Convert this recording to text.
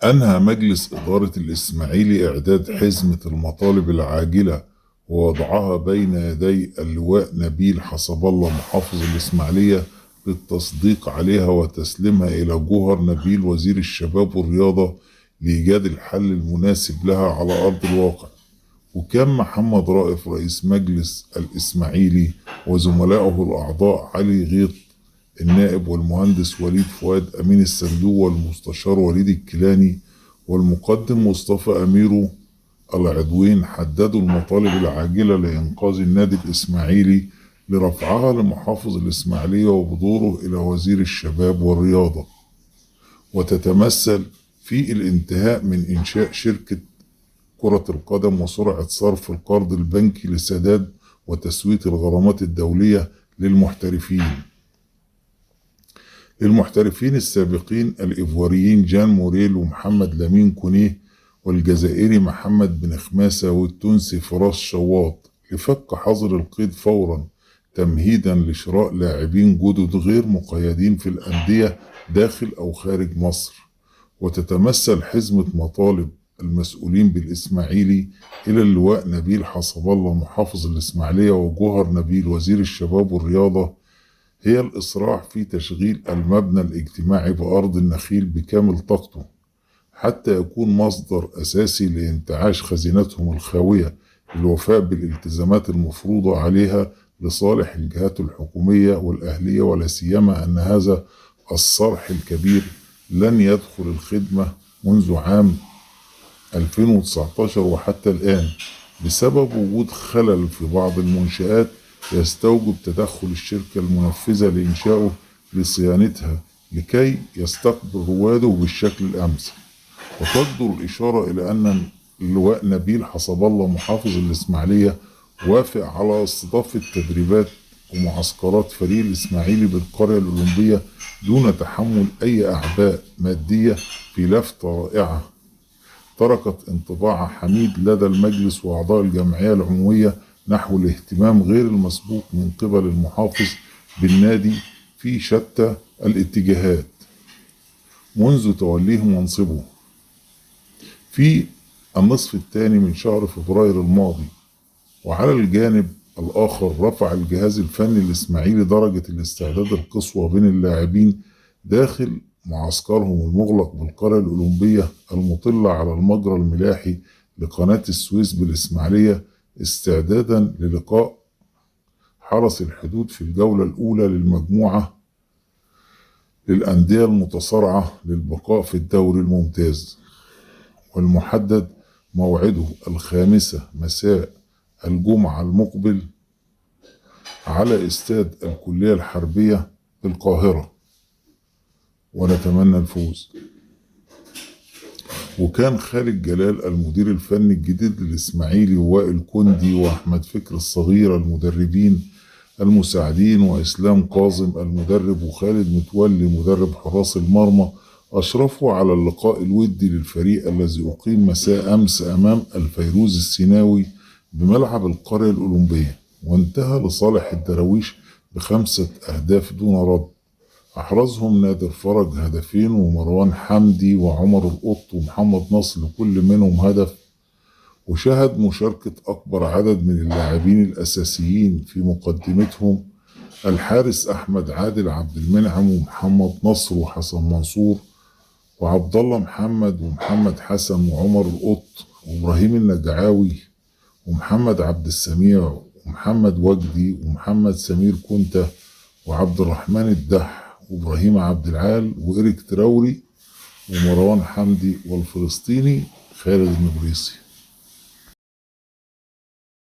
أنهى مجلس إدارة الإسماعيلي إعداد حزمة المطالب العاجلة ووضعها بين يدي اللواء نبيل حسب الله محافظ الإسماعيلية للتصديق عليها وتسليمها إلى جوهر نبيل وزير الشباب والرياضة لإيجاد الحل المناسب لها على أرض الواقع. وكان محمد رائف رئيس مجلس الإسماعيلي وزملائه الأعضاء علي غيط النائب والمهندس وليد فؤاد أمين الصندوق والمستشار وليد الكيلاني والمقدم مصطفى أميرو العضوين حددوا المطالب العاجلة لإنقاذ النادي الإسماعيلي لرفعها لمحافظ الإسماعيلية وبدوره إلى وزير الشباب والرياضة، وتتمثل في الانتهاء من إنشاء شركة كرة القدم وسرعة صرف القرض البنكي لسداد وتسوية الغرامات الدولية للمحترفين السابقين الإيفواريين جان موريل ومحمد لامين كونيه والجزائري محمد بن خماسة والتونسي فراس شواط لفك حظر القيد فورا تمهيدا لشراء لاعبين جدد غير مقيدين في الأندية داخل أو خارج مصر. وتتمثل حزمة مطالب المسؤولين بالإسماعيلي إلى اللواء نبيل حسب الله محافظ الإسماعيلية وجوهر نبيل وزير الشباب والرياضة هي الإسراع في تشغيل المبنى الاجتماعي بأرض النخيل بكامل طاقته حتى يكون مصدر أساسي لانتعاش خزينتهم الخاوية للوفاء بالالتزامات المفروضة عليها لصالح الجهات الحكومية والأهلية، ولا سيما أن هذا الصرح الكبير لن يدخل الخدمة منذ عام 2019 وحتى الآن بسبب وجود خلل في بعض المنشآت يستوجب تدخل الشركة المنفذة لإنشائه لصيانتها لكي يستقبل رواده بالشكل الأمثل. وتجدر الإشارة إلى أن اللواء نبيل حسب الله محافظ الإسماعيلية وافق على استضافة تدريبات ومعسكرات فريق الإسماعيلي بالقرية الأولمبية دون تحمل أي أعباء مادية في لفتة رائعة تركت انطباع حميد لدى المجلس وأعضاء الجمعية العمومية نحو الاهتمام غير المسبوق من قبل المحافظ بالنادي في شتى الاتجاهات منذ توليه منصبه في النصف الثاني من شهر فبراير الماضي. وعلى الجانب الآخر رفع الجهاز الفني الإسماعيلي درجة الاستعداد القصوى بين اللاعبين داخل معسكرهم المغلق بالقرية الأولمبية المطلة على المجرى الملاحي لقناة السويس بالإسماعيلية استعدادا للقاء حرس الحدود في الجولة الأولى للمجموعة للأندية المتصارعة للبقاء في الدوري الممتاز، والمحدد موعده 5 مساء الجمعة المقبل على استاد الكلية الحربية بالقاهرة، ونتمنى الفوز. وكان خالد جلال المدير الفني الجديد للإسماعيلي ووائل كندي وأحمد فكر الصغير المدربين المساعدين وإسلام كاظم المدرب وخالد متولي مدرب حراس المرمى أشرفوا على اللقاء الودي للفريق الذي أقيم مساء أمس أمام الفيروز السيناوي بملعب القرية الأولمبية، وانتهى لصالح الدراويش ب5 أهداف دون رد، أحرزهم نادر فرج هدفين ومروان حمدي وعمر القط ومحمد نصر لكل منهم هدف. وشهد مشاركة أكبر عدد من اللاعبين الأساسيين في مقدمتهم الحارس أحمد عادل عبد المنعم ومحمد نصر وحسن منصور وعبد الله محمد ومحمد حسن وعمر القط وإبراهيم النجعاوي ومحمد عبد السميع ومحمد وجدي ومحمد سمير كنتة وعبد الرحمن الدح وإبراهيم عبد العال وإيريك تراوري ومروان حمدي والفلسطيني خالد النبريسي.